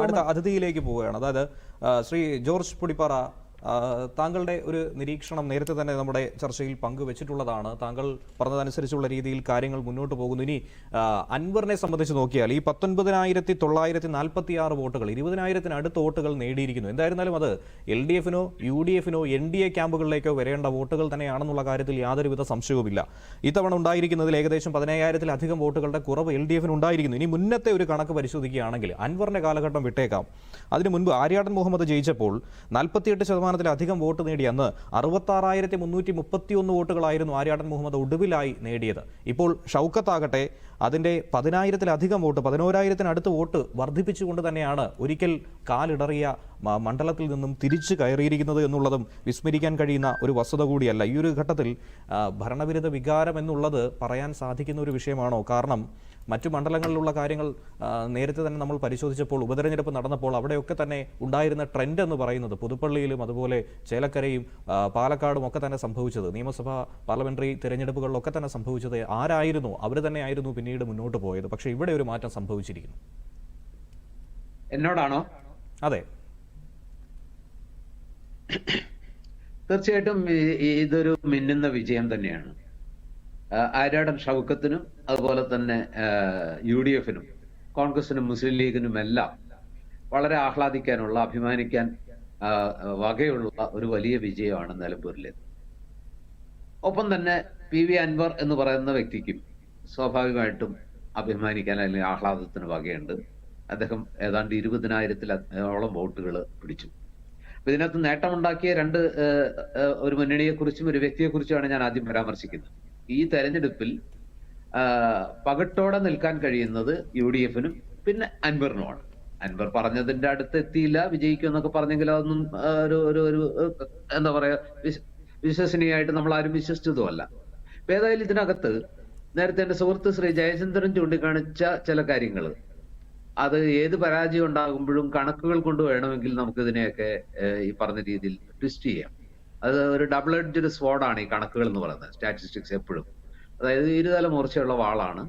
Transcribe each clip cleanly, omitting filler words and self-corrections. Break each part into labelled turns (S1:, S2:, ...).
S1: അടുത്ത അതിഥിയിലേക്ക് പോവുകയാണ്. അതായത് ശ്രീ ജോർജ് പുടിപ്പാറ, താങ്കളുടെ ഒരു നിരീക്ഷണം നേരത്തെ തന്നെ നമ്മുടെ ചർച്ചയിൽ പങ്കുവച്ചിട്ടുള്ളതാണ്. താങ്കൾ പറഞ്ഞതനുസരിച്ചുള്ള രീതിയിൽ കാര്യങ്ങൾ മുന്നോട്ട് പോകുന്നു. ഇനി അൻവറിനെ സംബന്ധിച്ച് നോക്കിയാൽ ഈ 19,946 വോട്ടുകൾ 20,000-ന് അടുത്ത വോട്ടുകൾ നേടിയിരിക്കുന്നു. എന്തായിരുന്നാലും അത് LDF-നോ UDF-നോ NDA ക്യാമ്പുകളിലേക്കോ വരേണ്ട വോട്ടുകൾ തന്നെയാണെന്നുള്ള കാര്യത്തിൽ യാതൊരുവിധ സംശയവുമില്ല. ഇത്തവണ ഉണ്ടായിരിക്കുന്നതിൽ ഏകദേശം 15,000-ലധികം വോട്ടുകളുടെ കുറവ് LDF-ന് ഉണ്ടായിരിക്കുന്നു. ഇനി മുന്നത്തെ ഒരു കണക്ക് പരിശോധിക്കുകയാണെങ്കിൽ അൻവറിന്റെ കാലഘട്ടം വിട്ടേക്കാം, അതിനു മുൻപ് ആര്യാടൻ മുഹമ്മദ് ജയിച്ചപ്പോൾ 48%-ലധികം വോട്ട് നേടി അന്ന് 66,331 വോട്ടുകളായിരുന്നു ആര്യാടൻ മുഹമ്മദ് ഒടുവിലായി നേടിയത്. ഇപ്പോൾ ഷൗക്കത്താകട്ടെ അതിൻ്റെ 10,000-ലധികം വോട്ട്, 11,000-ന് വോട്ട് വർദ്ധിപ്പിച്ചുകൊണ്ട് തന്നെയാണ് ഒരിക്കൽ കാലിടറിയ മണ്ഡലത്തിൽ നിന്നും തിരിച്ചു കയറിയിരിക്കുന്നത് എന്നുള്ളതും വിസ്മരിക്കാൻ കഴിയുന്ന ഒരു വസ്തുത കൂടിയല്ല. ഈ ഒരു ഘട്ടത്തിൽ ഭരണവിരുദ്ധ വികാരം എന്നുള്ളത് പറയാൻ സാധിക്കുന്ന ഒരു വിഷയമാണോ? കാരണം മറ്റു മണ്ഡലങ്ങളിലുള്ള കാര്യങ്ങൾ നേരത്തെ തന്നെ നമ്മൾ പരിശോധിച്ചപ്പോൾ, ഉപതെരഞ്ഞെടുപ്പ് നടന്നപ്പോൾ അവിടെയൊക്കെ തന്നെ ഉണ്ടായിരുന്ന ട്രെൻഡ് എന്ന് പറയുന്നത് പുതുപ്പള്ളിയിലും അതുപോലെ ചേലക്കരയും പാലക്കാടും ഒക്കെ തന്നെ സംഭവിച്ചത്, നിയമസഭാ പാർലമെന്ററി തിരഞ്ഞെടുപ്പുകളിലൊക്കെ തന്നെ സംഭവിച്ചത് ആരായിരുന്നു? അവർ തന്നെയായിരുന്നു പിന്നീട് മുന്നോട്ട് പോയത്. പക്ഷേ ഇവിടെ ഒരു മാറ്റം സംഭവിച്ചിരിക്കുന്നു.
S2: എന്നോടാണോ?
S1: അതെ,
S2: തീർച്ചയായിട്ടും ഇതൊരു മിന്നുന്ന വിജയം തന്നെയാണ്. ആര്യാടൻ ഷൗക്കത്തിനും അതുപോലെ തന്നെ UDF-നും കോൺഗ്രസിനും മുസ്ലിം ലീഗിനും എല്ലാം വളരെ ആഹ്ലാദിക്കാനുള്ള, അഭിമാനിക്കാൻ വകയുള്ള ഒരു വലിയ വിജയമാണ് നിലമ്പൂരിലേത്. ഒപ്പം തന്നെ PV അൻവർ എന്ന് പറയുന്ന വ്യക്തിക്കും സ്വാഭാവികമായിട്ടും അഭിമാനിക്കാൻ അല്ലെങ്കിൽ ആഹ്ലാദത്തിന് വകയുണ്ട്. അദ്ദേഹം ഏതാണ്ട് 20,000-ഓളം വോട്ടുകൾ പിടിച്ചു. അപ്പൊ ഇതിനകത്ത് നേട്ടമുണ്ടാക്കിയ ഒരു മുന്നണിയെക്കുറിച്ചും ഒരു വ്യക്തിയെക്കുറിച്ചുമാണ് ഞാൻ ആദ്യം പരാമർശിക്കുന്നത്. ഈ തെരഞ്ഞെടുപ്പിൽ പകട്ടോടെ നിൽക്കാൻ കഴിയുന്നത് UDF-നും പിന്നെ അൻവറിനുമാണ്. അൻവർ പറഞ്ഞതിന്റെ അടുത്ത് എത്തിയില്ല, വിജയിക്കും എന്നൊക്കെ പറഞ്ഞെങ്കിൽ അതൊന്നും ഒരു എന്താ പറയാ വിശ്വസനീയമായിട്ട് നമ്മൾ ആരും വിശ്വസിച്ചതുമല്ല. അപ്പൊ ഏതായാലും ഇതിനകത്ത് നേരത്തെ എന്റെ സുഹൃത്ത് ശ്രീ ജയചന്ദ്രൻ ചൂണ്ടിക്കാണിച്ച ചില കാര്യങ്ങൾ, അത് ഏത് പരാജയം ഉണ്ടാകുമ്പോഴും കണക്കുകൾ കൊണ്ട് വേണമെങ്കിൽ നമുക്ക് ഇതിനെയൊക്കെ ഈ പറഞ്ഞ രീതിയിൽ ട്വിസ്റ്റ് ചെയ്യാം. അത് ഒരു ഡബിൾ എഡ്ജ്ഡ് സ്വാഡാണ് ഈ കണക്കുകൾ എന്ന് പറയുന്നത്, സ്റ്റാറ്റിസ്റ്റിക്സ് എപ്പോഴും. അതായത് ഇരുതല മൂർച്ചയുള്ള വാളാണ്.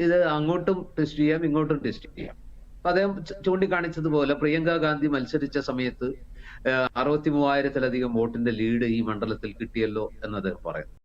S2: ഇത് അങ്ങോട്ടും ട്വിസ്റ്റ് ചെയ്യാം, ഇങ്ങോട്ടും ട്വിസ്റ്റ് ചെയ്യാം. അപ്പൊ അദ്ദേഹം ചൂണ്ടിക്കാണിച്ചതുപോലെ പ്രിയങ്ക ഗാന്ധി മത്സരിച്ച സമയത്ത് 63,000-ലധികം വോട്ടിന്റെ ലീഡ് ഈ മണ്ഡലത്തിൽ കിട്ടിയല്ലോ എന്ന് അദ്ദേഹം പറയുന്നു.